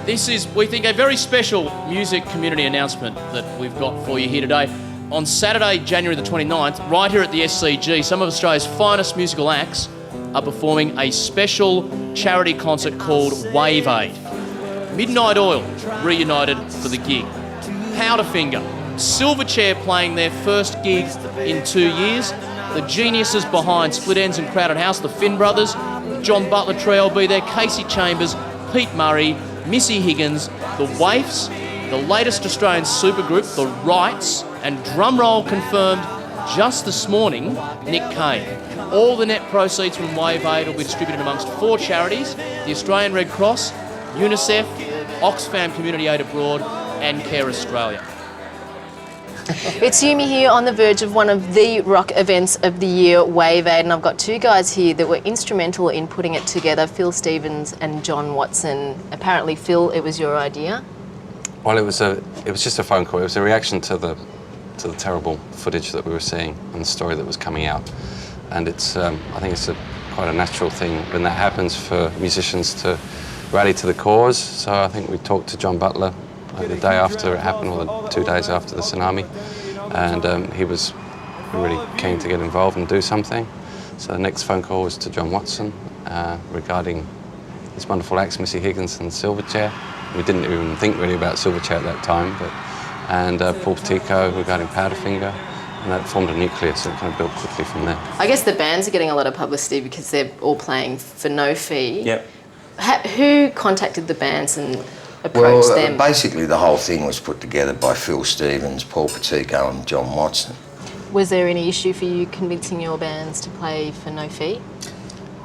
This is, we think, a very special music community announcement that we've got for you here today. On Saturday, January the 29th, right here at the SCG, some of Australia's finest musical acts are performing a special charity concert called Wave Aid. Midnight Oil reunited for the gig. Powderfinger, Silverchair playing their first gig in 2 years. The geniuses behind Split Enz and Crowded House, the Finn Brothers, John Butler Trio will be there, Casey Chambers, Pete Murray, Missy Higgins, the Waifs, the latest Australian supergroup, the Rights, and drumroll confirmed just this morning, Nick Cave. All the net proceeds from Wave Aid will be distributed amongst 4 charities: the Australian Red Cross, UNICEF, Oxfam Community Aid Abroad, and Care Australia. It's Yumi here on the verge of one of the rock events of the year, Wave Aid, and I've got 2 guys here that were instrumental in putting it together, Phil Stevens and John Watson. Apparently, Phil, it was your idea? Well, it was just a phone call. It was a reaction to the terrible footage that we were seeing and the story that was coming out. And it's I think it's quite a natural thing when that happens for musicians to rally to the cause. So I think we talked to John Butler the day after it happened, or the 2 days after the tsunami, and he was really keen to get involved and do something. So the next phone call was to John Watson regarding his wonderful acts, Missy Higgins and Silverchair. We didn't even think really about Silverchair at that time, and Paul Petico regarding Powderfinger, and that formed a nucleus, so it kind of built quickly from there. I guess the bands are getting a lot of publicity because they're all playing for no fee. Yep. Who contacted the bands and approached them? Basically the whole thing was put together by Phil Stevens, Paul Petico and John Watson. Was there any issue for you convincing your bands to play for no fee?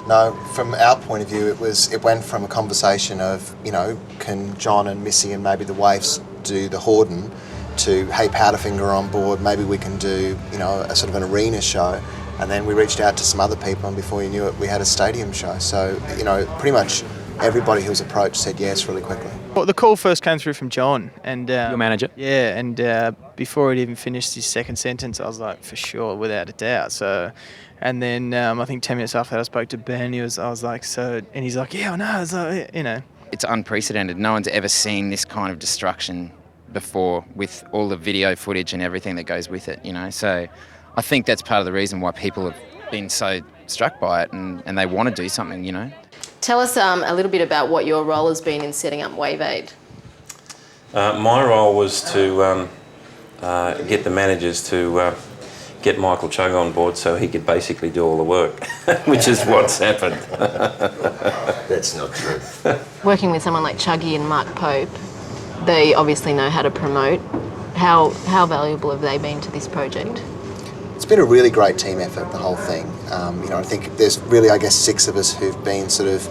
No, from our point of view, it went from a conversation of, can John and Missy and maybe the Waifs do the Horden, to, hey, Powderfinger on board, maybe we can do, a sort of an arena show. And then we reached out to some other people, and before you knew it, we had a stadium show. So, pretty much everybody who was approached said yes really quickly. Well, the call first came through from John, and Your manager? Yeah, and before he'd even finished his second sentence, I was like, for sure, without a doubt. So, and then I think 10 minutes after that, I spoke to Ben. I was like, so, and he's like, yeah, I know. It's like, It's unprecedented. No one's ever seen this kind of destruction before, with all the video footage and everything that goes with it. So, I think that's part of the reason why people have been so struck by it, and they want to do something. Tell us a little bit about what your role has been in setting up Wave Aid. My role was to get the managers to get Michael Chugg on board so he could basically do all the work, which is what's happened. That's not true. Working with someone like Chuggy and Mark Pope, they obviously know how to promote. How valuable have they been to this project? It's been a really great team effort, the whole thing. I think there's really, 6 of us who've been sort of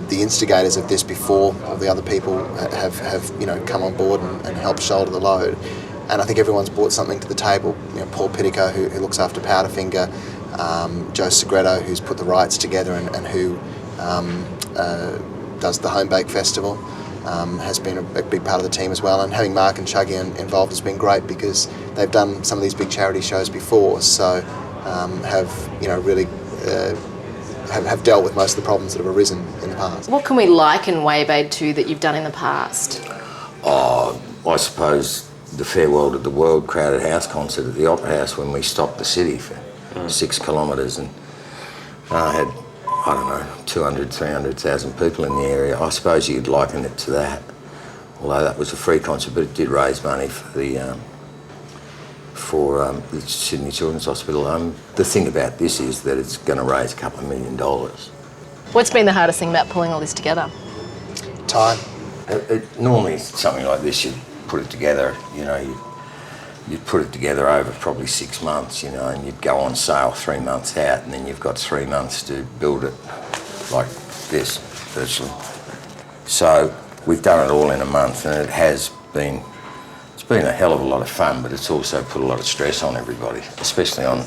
the instigators of this before all the other people have come on board and helped shoulder the load. And I think everyone's brought something to the table. Paul Petico, who looks after Powderfinger, Joe Segreto, who's put the Rights together and who does the Home Bake Festival, has been a big part of the team as well. And having Mark and Chuggy involved has been great because they've done some of these big charity shows before, so have dealt with most of the problems that have arisen in the past. What can we liken Wave Aid to that you've done in the past? Oh, I suppose the Farewell to the World Crowded House concert at the Opera House when we stopped the city for 6 kilometres and had, 200, 300,000 people in the area. I suppose you'd liken it to that. Although that was a free concert, but it did raise money for the Sydney Children's Hospital. The thing about this is that it's going to raise $2 million. What's been the hardest thing about pulling all this together? Time. Normally something like this, you'd put it together, you'd put it together over probably 6 months, and you'd go on sale 3 months out, and then you've got 3 months to build it like this, virtually. So we've done it all in a month, and it's been a hell of a lot of fun, but it's also put a lot of stress on everybody, especially on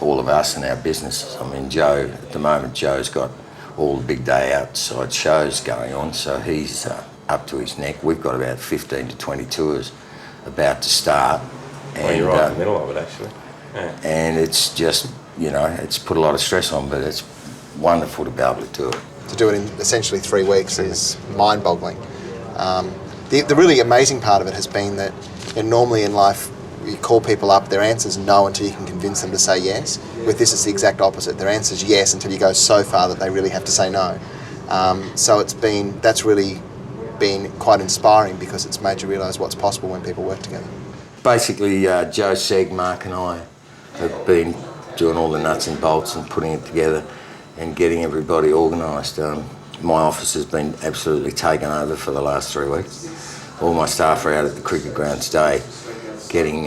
all of us and our businesses. I mean, Joe, at the moment, Joe's got all the big day outside shows going on, so he's up to his neck. We've got about 15 to 20 tours about to start, Well, you're right in the middle of it, actually. Yeah. And it's just, you know, it's put a lot of stress on, but it's wonderful to be able to do it. To do it in essentially 3 weeks is mind-boggling. The really amazing part of it has been that, you know, normally in life you call people up, their answer's no until you can convince them to say yes. With this it's the exact opposite. Their answer's yes until you go so far that they really have to say no. So that's really been quite inspiring because it's made you realise what's possible when people work together. Basically, Joe Seg, Mark and I have been doing all the nuts and bolts and putting it together and getting everybody organised. My office has been absolutely taken over for the last 3 weeks. All my staff are out at the cricket ground today getting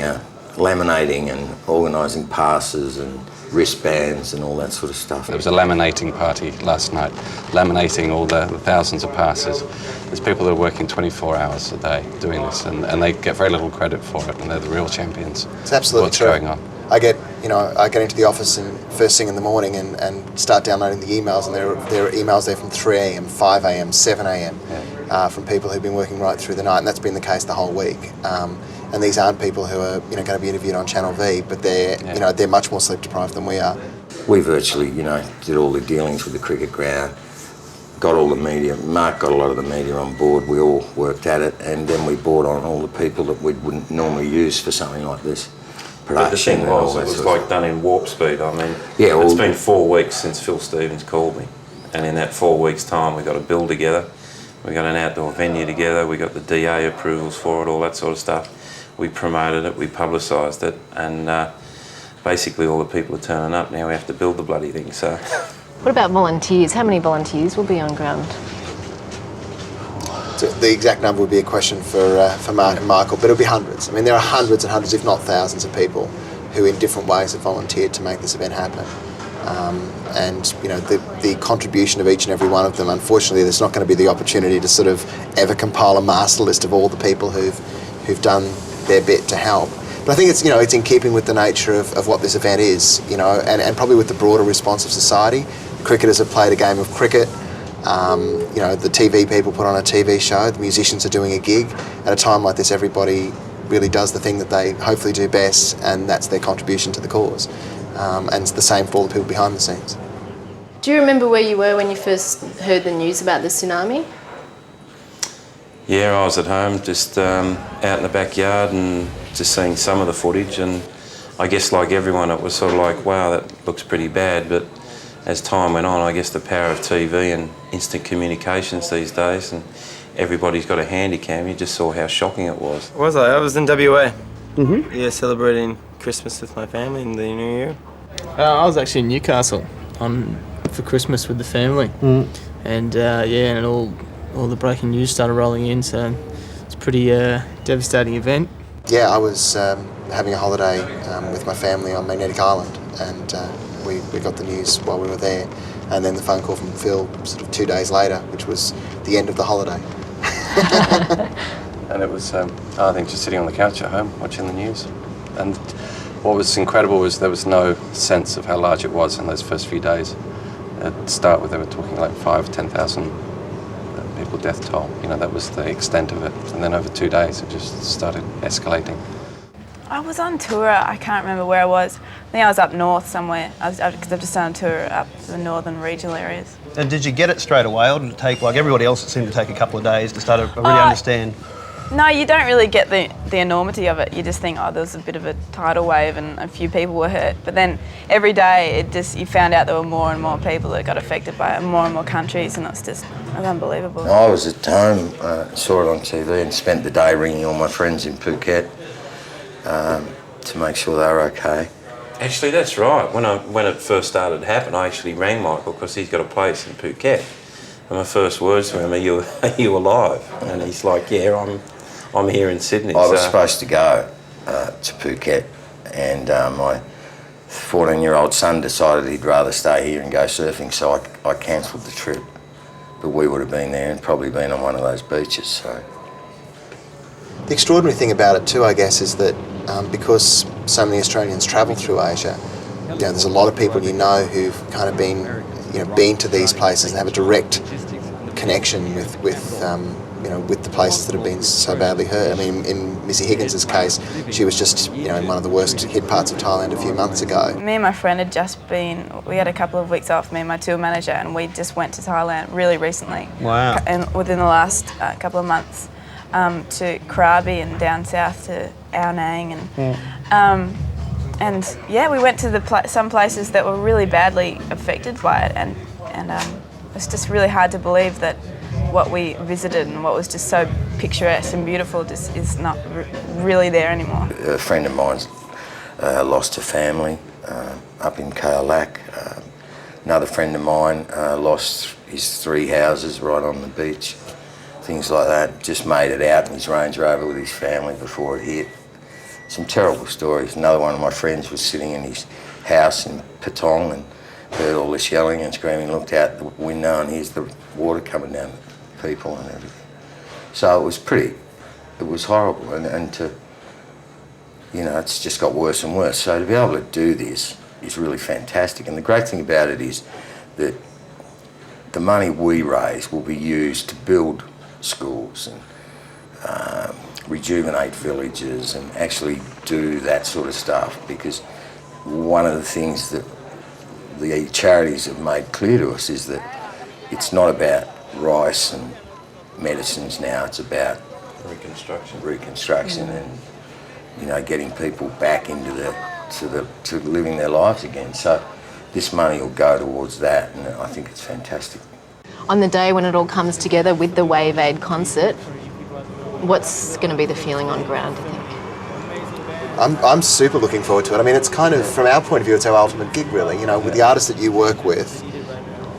laminating and organising passes and wristbands and all that sort of stuff. There was a laminating party last night, laminating all the thousands of passes. There's people that are working 24 hours a day doing this, and they get very little credit for it, and they're the real champions. It's absolutely what's true. going on. I get into the office and first thing in the morning and start downloading the emails, and there are emails there from 3 a.m, 5 a.m, 7 a.m. From people who've been working right through the night, and that's been the case the whole week. And these aren't people who are going to be interviewed on Channel V, but they're much more sleep deprived than we are. We virtually, did all the dealings with the cricket ground, got all the media. Mark got a lot of the media on board. We all worked at it, and then we brought on all the people that we wouldn't normally use for something like this. But the thing was, it was like done in warp speed. I mean, yeah, it's been 4 weeks since Phil Stevens called me, and in that 4 weeks' time, we got a bill together, we got an outdoor venue together, we got the DA approvals for it, all that sort of stuff. We promoted it, we publicised it, and basically all the people are turning up. Now we have to build the bloody thing. So, What about volunteers? How many volunteers will be on ground? So the exact number would be a question for Mark and Michael, but it'll be hundreds. I mean, there are hundreds and hundreds, if not thousands, of people who in different ways have volunteered to make this event happen. And the contribution of each and every one of them, unfortunately, there's not going to be the opportunity to sort of ever compile a master list of all the people who've done their bit to help. But I think it's it's in keeping with the nature of what this event is, and probably with the broader response of society. Cricketers have played a game of cricket. The TV people put on a TV show. The musicians are doing a gig. At a time like this, everybody really does the thing that they hopefully do best, and that's their contribution to the cause. And it's the same for all the people behind the scenes. Do you remember where you were when you first heard the news about the tsunami? yeah, I was at home, just out in the backyard and just seeing some of the footage, and I guess like everyone, it was sort of like, wow, that looks pretty bad. But as time went on, I guess the power of TV and instant communications these days, and everybody's got a handy cam, you just saw how shocking it was. Was I? I was in WA. Mm-hmm. Yeah, celebrating Christmas with my family and the New Year. I was actually in Newcastle for Christmas with the family, and and all the breaking news started rolling in, so it's a pretty devastating event. Yeah, I was having a holiday with my family on Magnetic Island, and we got the news while we were there, and then the phone call from Phil sort of 2 days later, which was the end of the holiday. And it was, I think, just sitting on the couch at home watching the news. And what was incredible was there was no sense of how large it was in those first few days. At the start, they were talking like 10,000 people death toll. That was the extent of it. And then over 2 days, it just started escalating. I was on tour. I can't remember where I was. I think I was up north somewhere, because I've just done a tour up the northern regional areas. And did you get it straight away, or did it take, like everybody else, it seemed to take a couple of days to start to really understand? No, you don't really get the enormity of it. You just think, oh, there was a bit of a tidal wave and a few people were hurt. But then every day, you found out there were more and more people that got affected by it, more and more countries, and it's unbelievable. I was at home, saw it on TV, and spent the day ringing all my friends in Phuket to make sure they were okay. Actually, that's right. When it first started to happen, I actually rang Michael because he's got a place in Phuket. And my first words to him are you alive? And he's like, yeah, I'm here in Sydney. I was supposed to go to Phuket, and my 14-year-old son decided he'd rather stay here and go surfing, so I cancelled the trip. But we would have been there and probably been on one of those beaches. So the extraordinary thing about it too, I guess, is that because so many Australians travel through Asia, there's a lot of people who've kind of been to these places and have a direct connection with with the places that have been so badly hurt. I mean, in Missy Higgins' case, she was just, in one of the worst hit parts of Thailand a few months ago. Me and my friend had just been, we had a couple of weeks off, me and my tour manager, and we just went to Thailand really recently. Wow. And within the last couple of months, to Krabi and down south to Ao Nang. And yeah, we went to some places that were really badly affected by it, and it's just really hard to believe that what we visited and what was just so picturesque and beautiful just is not really there anymore. A friend of mine's lost her family up in Kaolack. Another friend of mine lost his 3 houses right on the beach, things like that. Just made it out in his Range Rover with his family before it hit. Some terrible stories. Another one of my friends was sitting in his house in Patong and heard all this yelling and screaming, looked out the window and here's the water coming down the people and everything. So it was horrible, and to, it's just got worse and worse. So to be able to do this is really fantastic, and the great thing about it is that the money we raise will be used to build schools and rejuvenate villages and actually do that sort of stuff, because one of the things that the charities have made clear to us is that it's not about rice and medicines now, it's about reconstruction and getting people back into to living their lives again. So this money will go towards that, and I think it's fantastic. On the day when it all comes together with the Wave Aid concert, what's going to be the feeling on ground, do you think? I'm super looking forward to it. I mean, it's kind of, from our point of view, it's our ultimate gig, really. With the artists that you work with,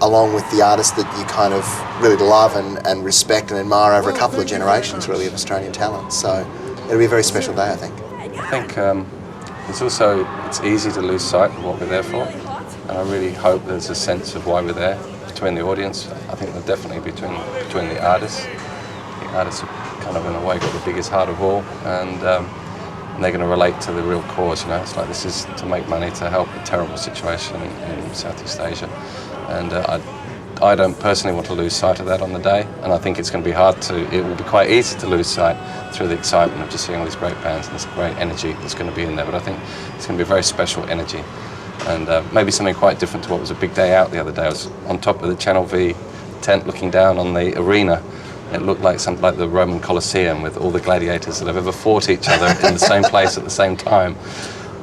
along with the artists that you kind of really love and respect and admire over a couple of generations, really, of Australian talent. So it'll be a very special day, I think. I think it's easy to lose sight of what we're there for, and I really hope there's a sense of why we're there between the audience. I think that definitely between the artists. The artists have kind of in a way got the biggest heart of all, and they're going to relate to the real cause. It's like this is to make money to help a terrible situation in Southeast Asia, and I don't personally want to lose sight of that on the day, and I think it's going to be it will be quite easy to lose sight through the excitement of just seeing all these great bands and this great energy that's going to be in there. But I think it's going to be a very special energy, and maybe something quite different to what was a big day out the other day. I was on top of the Channel V tent looking down on the arena. It looked like something like the Roman Colosseum with all the gladiators that have ever fought each other in the same place at the same time.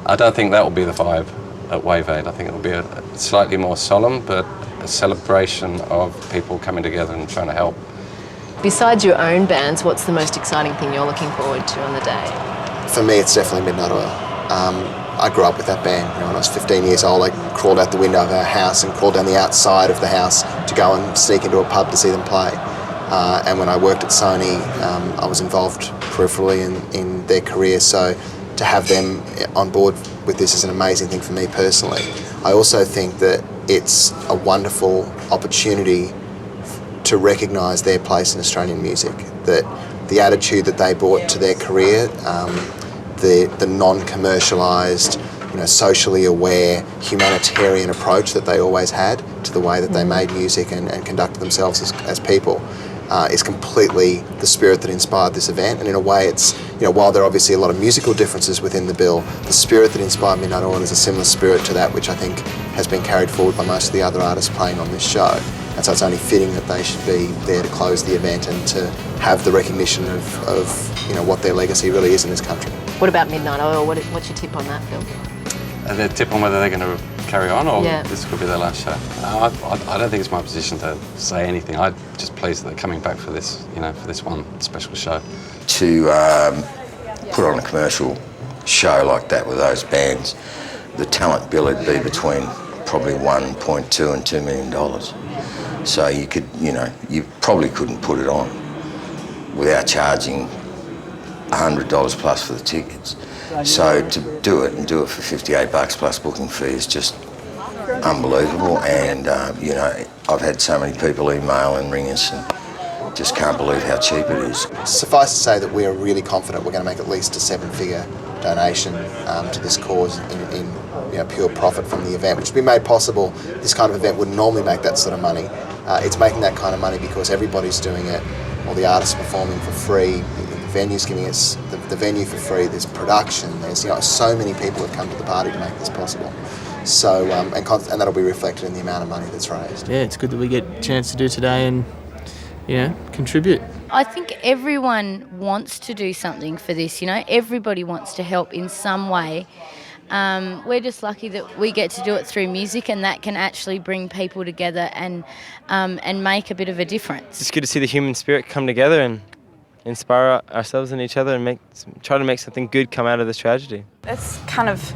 I don't think that will be the vibe at Wave Aid. I think it will be a slightly more solemn, but a celebration of people coming together and trying to help. Besides your own bands, what's the most exciting thing you're looking forward to on the day? For me, it's definitely Midnight Oil. I grew up with that band. When I was 15 years old, I crawled out the window of our house and crawled down the outside of the house to go and sneak into a pub to see them play. And when I worked at Sony, I was involved peripherally in their career, so to have them on board with this is an amazing thing for me personally. I also think that it's a wonderful opportunity to recognise their place in Australian music, that the attitude that they brought to their career, the non-commercialised, socially aware, humanitarian approach that they always had to the way that they made music and conducted themselves as people, is completely the spirit that inspired this event. And in a way, it's, while there are obviously a lot of musical differences within the bill, the spirit that inspired Midnight Oil is a similar spirit to that which I think has been carried forward by most of the other artists playing on this show. And so it's only fitting that they should be there to close the event and to have the recognition of what their legacy really is in this country. What about Midnight Oil? What's your tip on that, Phil? The tip on whether they're going to carry on or Yeah. this could be their last show. I don't think it's my position to say anything. I'm just pleased that they're coming back for this, for this one special show. To put on a commercial show like that with those bands, the talent bill would be between probably $1.2 and $2 million. So you could, you probably couldn't put it on without charging $100 plus for the tickets. So to do it for $58 plus booking fee is just unbelievable. And I've had so many people email and ring us and just can't believe how cheap it is. Suffice to say that we are really confident we're going to make at least a 7-figure donation to this cause in pure profit from the event, which has been made possible. This kind of event wouldn't normally make that sort of money. It's making that kind of money because everybody's doing it all the artists performing for free, the venues giving us the venue for free, there's production, there's so many people have come to the party to make this possible. So and that'll be reflected in the amount of money that's raised. Yeah, it's good that we get a chance to do today and contribute. I think everyone wants to do something for this, everybody wants to help in some way. We're just lucky that we get to do it through music, and that can actually bring people together and make a bit of a difference. It's good to see the human spirit come together and inspire ourselves and each other and try to make something good come out of this tragedy. It's kind of